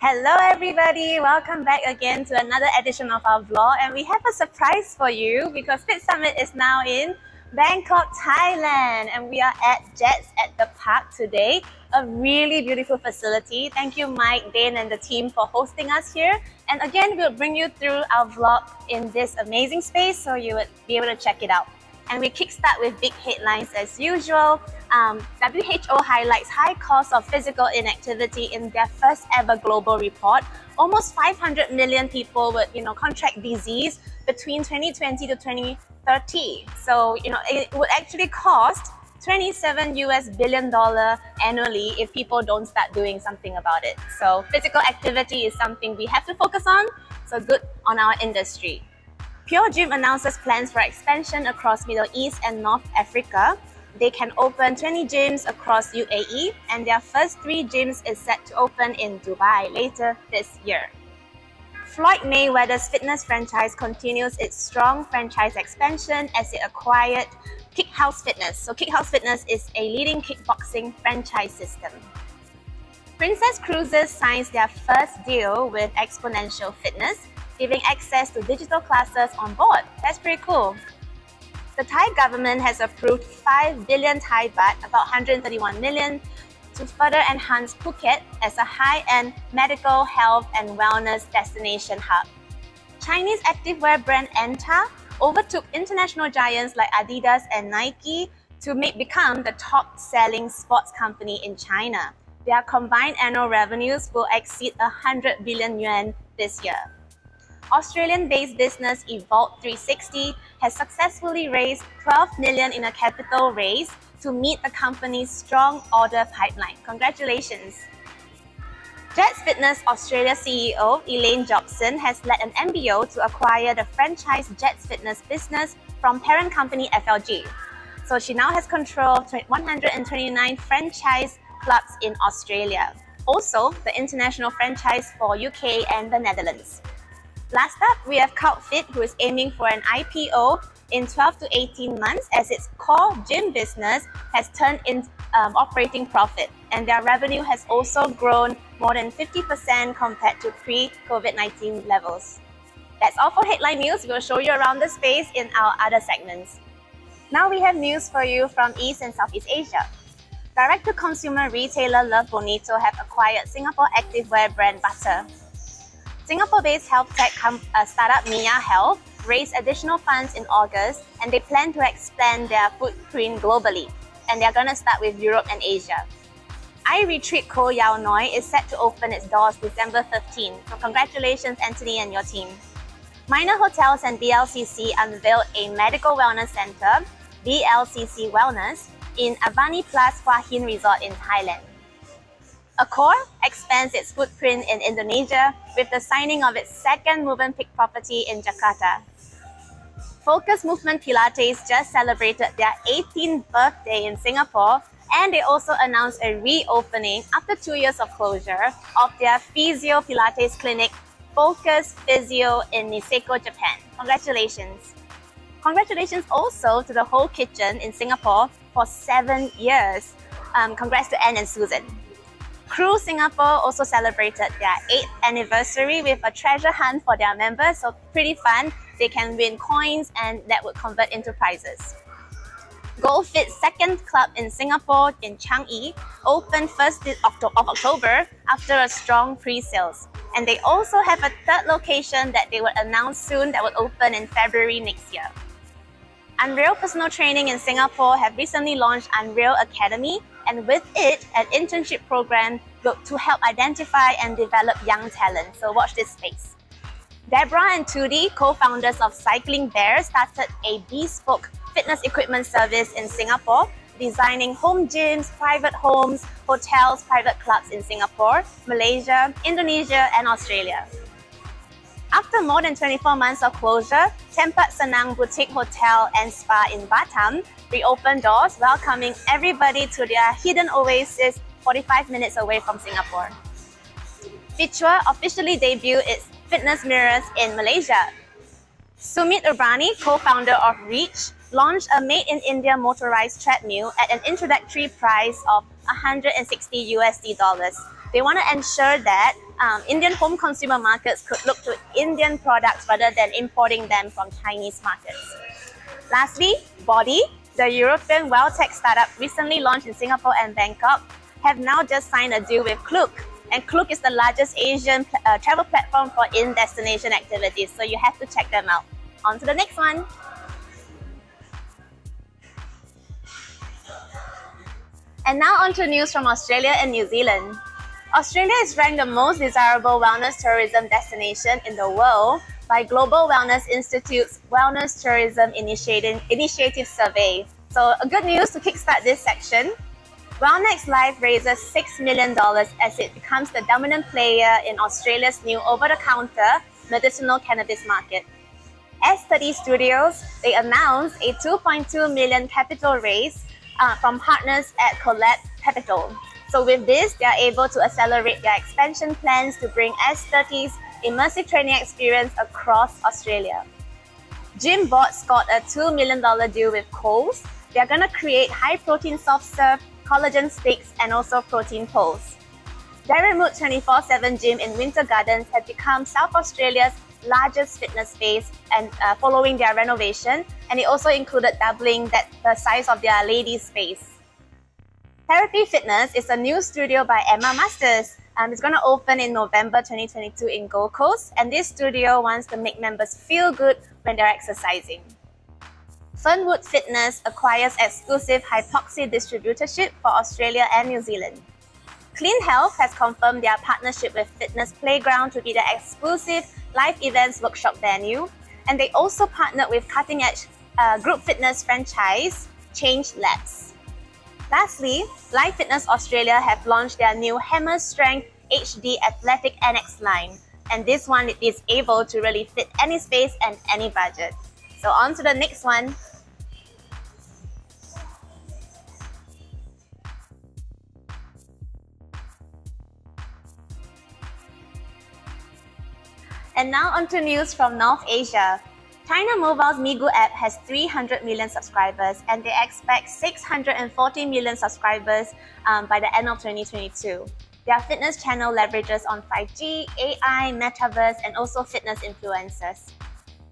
Hello everybody, welcome back again to another edition of our vlog, and we have a surprise for you because Fit Summit is now in Bangkok, Thailand, and we are at Jets at the Park today, a really beautiful facility. Thank you Mike, Dane and the team for hosting us here, and again we'll bring you through our vlog in this amazing space so you would be able to check it out. And we kickstart with big headlines as usual. WHO highlights high cost of physical inactivity in their first ever global report. Almost 500 million people would, contract disease between 2020 to 2030. So, it would actually cost $27 billion annually if people don't start doing something about it. So, physical activity is something we have to focus on. So, good on our industry. Pure Gym announces plans for expansion across Middle East and North Africa. They can open 20 gyms across UAE, and their first 3 gyms is set to open in Dubai later this year. Floyd Mayweather's fitness franchise continues its strong franchise expansion as it acquired Kickhouse Fitness. So Kickhouse Fitness is a leading kickboxing franchise system. Princess Cruises signs their first deal with Exponential Fitness, giving access to digital classes on board. That's pretty cool. The Thai government has approved 5 billion Thai baht, about 131 million, to further enhance Phuket as a high-end medical, health and wellness destination hub. Chinese activewear brand Anta overtook international giants like Adidas and Nike to become the top-selling sports company in China. Their combined annual revenues will exceed 100 billion yuan this year. Australian-based business Evolve 360 has successfully raised 12 million in a capital raise to meet the company's strong order pipeline. Congratulations! Jets Fitness Australia CEO Elaine Jobson has led an MBO to acquire the franchise Jets Fitness business from parent company FLG. So she now has control of 129 franchise clubs in Australia. Also, the international franchise for UK and the Netherlands. Last up, we have CultFit, who is aiming for an IPO in 12 to 18 months as its core gym business has turned in operating profit, and their revenue has also grown more than 50% compared to pre-COVID-19 levels. That's all for headline news. We'll show you around the space in our other segments. Now we have news for you from East and Southeast Asia. Direct-to-consumer retailer Love Bonito have acquired Singapore activewear brand Butter. Singapore-based health tech startup Mia Health raised additional funds in August, and they plan to expand their footprint globally. And they're going to start with Europe and Asia. iRetreat Koh Yao Noi is set to open its doors December 15. So congratulations, Anthony and your team. Minor Hotels and BLCC unveiled a medical wellness center, BLCC Wellness, in Avani Plus Hua Hin Resort in Thailand. Accor expands its footprint in Indonesia with the signing of its second Movenpick property in Jakarta. Focus Movement Pilates just celebrated their 18th birthday in Singapore, and they also announced a reopening after 2 years of closure of their Physio Pilates clinic, Focus Physio in Niseko, Japan. Congratulations! Congratulations also to the Whole Kitchen in Singapore for 7 years. Congrats to Anne and Susan. Crew Singapore also celebrated their 8th anniversary with a treasure hunt for their members, so pretty fun. They can win coins and that would convert into prizes. GoFit's second club in Singapore in Changi opened 1st of October after a strong pre-sales. And they also have a third location that they will announce soon that will open in February next year. Unreal Personal Training in Singapore have recently launched Unreal Academy, and with it, an internship program to help identify and develop young talent. So watch this space. Deborah and Tudi, co-founders of Cycling Bear, started a bespoke fitness equipment service in Singapore, designing home gyms, private homes, hotels, private clubs in Singapore, Malaysia, Indonesia, and Australia. After more than 24 months of closure, Tempat Senang Boutique Hotel and Spa in Batam reopened doors, welcoming everybody to their hidden oasis 45 minutes away from Singapore. Fichua officially debuted its fitness mirrors in Malaysia. Sumit Urbani, co-founder of Reach, launched a made-in-India motorized treadmill at an introductory price of $160 US. They want to ensure that Indian home consumer markets could look to Indian products rather than importing them from Chinese markets. Lastly, Body, the European well-tech startup recently launched in Singapore and Bangkok, have now just signed a deal with Klook. And Klook is the largest Asian travel platform for in-destination activities, so you have to check them out. On to the next one. And now on to news from Australia and New Zealand. Australia is ranked the most desirable wellness tourism destination in the world by Global Wellness Institute's Wellness Tourism Initiative Survey. So good news to kickstart this section. Wellnex Life raises $6 million as it becomes the dominant player in Australia's new over-the-counter medicinal cannabis market. S30 Studios, they announced a $2.2 million capital raise from partners at Collab Capital. So with this, they are able to accelerate their expansion plans to bring S30's immersive training experience across Australia. Gymbot scored a $2 million deal with Coles. They're going to create high-protein soft-serve, collagen sticks, and also protein poles. Derrimut 24/7 Gym in Winter Gardens has become South Australia's largest fitness space and following their renovation, and it also included doubling the size of their ladies' space. Therapy Fitness is a new studio by Emma Masters. It's going to open in November 2022 in Gold Coast, and this studio wants to make members feel good when they're exercising. Fernwood Fitness acquires exclusive hypoxia distributorship for Australia and New Zealand. Clean Health has confirmed their partnership with Fitness Playground to be the exclusive live events workshop venue, and they also partnered with cutting-edge group fitness franchise Change Labs. Lastly, Life Fitness Australia have launched their new Hammer Strength HD Athletic NX line, and this one is able to really fit any space and any budget. So on to the next one. And now on to news from North Asia. China Mobile's Migu app has 300 million subscribers, and they expect 640 million subscribers by the end of 2022. Their fitness channel leverages on 5G, AI, metaverse, and also fitness influencers.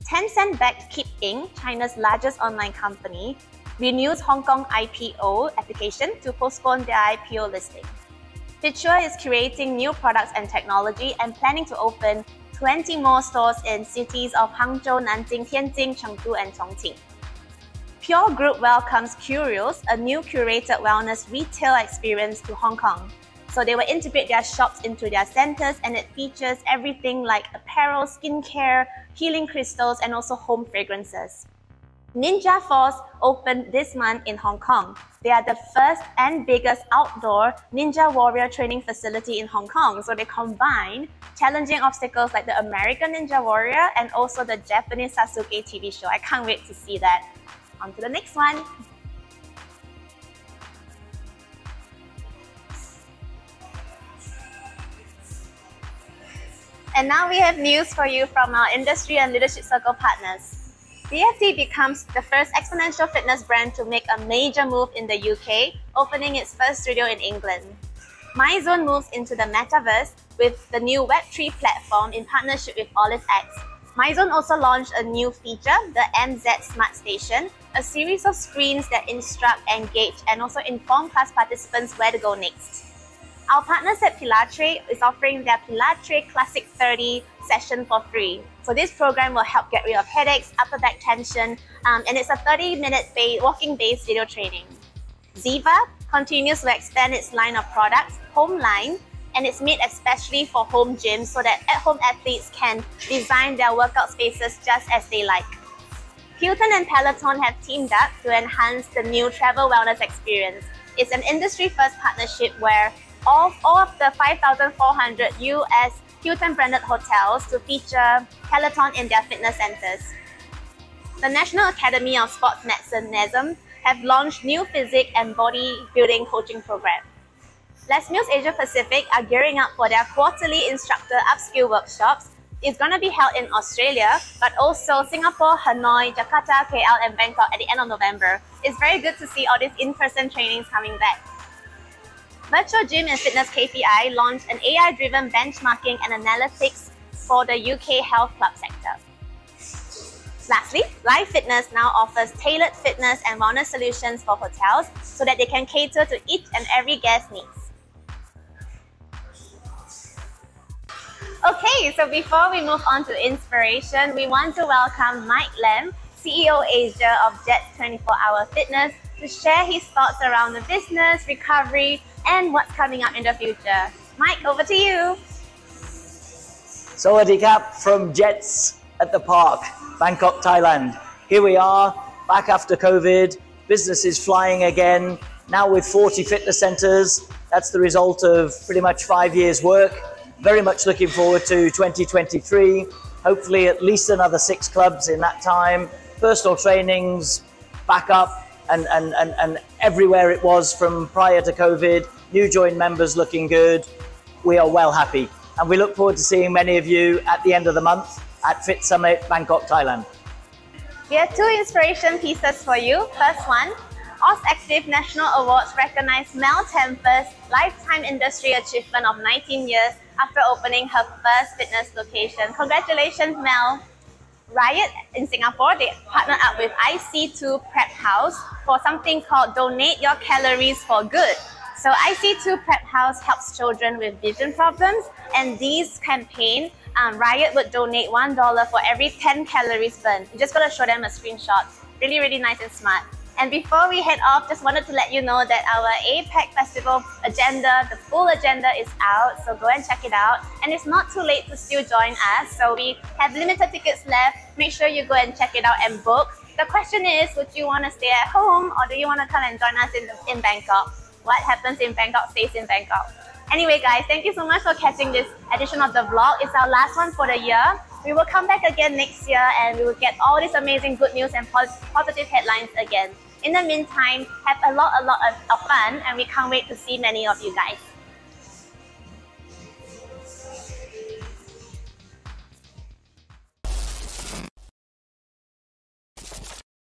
Tencent-backed Keep Inc., China's largest online company, renews Hong Kong IPO application to postpone their IPO listing. Fiture is creating new products and technology and planning to open 20 more stores in cities of Hangzhou, Nanjing, Tianjin, Chengdu, and Chongqing. Pure Group welcomes Curios, a new curated wellness retail experience to Hong Kong. So they will integrate their shops into their centers, and it features everything like apparel, skincare, healing crystals, and also home fragrances. Ninja Force opened this month in Hong Kong. They are the first and biggest outdoor ninja warrior training facility in Hong Kong. So they combine challenging obstacles like the American Ninja Warrior and also the Japanese Sasuke TV show. I can't wait to see that. On to the next one. And now we have news for you from our industry and leadership circle partners. DFT becomes the first exponential fitness brand to make a major move in the UK, opening its first studio in England. MyZone moves into the metaverse with the new Web3 platform in partnership with OliveX. MyZone also launched a new feature, the MZ Smart Station, a series of screens that instruct, engage, and also inform class participants where to go next. Our partners at Pilatres is offering their Pilatres Classic 30 session for free. So this program will help get rid of headaches, upper back tension, and it's a 30-minute walking-based video training. Ziva continues to expand its line of products, Home Line, and it's made especially for home gyms so that at-home athletes can design their workout spaces just as they like. Hilton and Peloton have teamed up to enhance the new travel wellness experience. It's an industry-first partnership where all of the 5,400 US Hilton branded hotels to feature Peloton in their fitness centers. The National Academy of Sports Medicine, NASM, have launched new physique and bodybuilding coaching program. Les Mills Asia Pacific are gearing up for their quarterly instructor upskill workshops. It's going to be held in Australia, but also Singapore, Hanoi, Jakarta, KL, and Bangkok at the end of November. It's very good to see all these in-person trainings coming back. Virtual Gym and Fitness KPI launched an AI-driven benchmarking and analytics for the UK health club sector. Lastly, Live Fitness now offers tailored fitness and wellness solutions for hotels so that they can cater to each and every guest's needs. Okay, so before we move on to inspiration, we want to welcome Mike Lam, CEO Asia of Jets 24 Hour Fitness, to share his thoughts around the business, recovery, and what's coming up in the future. Mike, over to you. Sawadee Kap from Jets at the Park, Bangkok, Thailand. Here we are, back after COVID. Business is flying again, now with 40 fitness centers. That's the result of pretty much 5 years' work. Very much looking forward to 2023. Hopefully at least another 6 clubs in that time. Personal trainings back up and everywhere it was from prior to COVID. New joined members looking good. We are well happy. And we look forward to seeing many of you at the end of the month at Fit Summit, Bangkok, Thailand. We have 2 inspiration pieces for you. First one, AusActive National Awards recognize Mel Temper's Lifetime Industry Achievement of 19 years after opening her first fitness location. Congratulations, Mel. Riot in Singapore, they partnered up with IC2 Prep House for something called Donate Your Calories for Good. So IC2 Prep House helps children with vision problems, and this campaign, Riot would donate $1 for every 10 calories burned. You just gotta show them a screenshot. Really, really nice and smart. And before we head off, just wanted to let you know that our APEC Festival agenda, the full agenda is out, so go and check it out. And it's not too late to still join us, so we have limited tickets left. Make sure you go and check it out and book. The question is, would you want to stay at home or do you want to come and join us in Bangkok? What happens in Bangkok stays in Bangkok. Anyway guys, thank you so much for catching this edition of the vlog. It's our last one for the year. We will come back again next year and we will get all this amazing good news and positive headlines again. In the meantime, have a lot of fun and we can't wait to see many of you guys.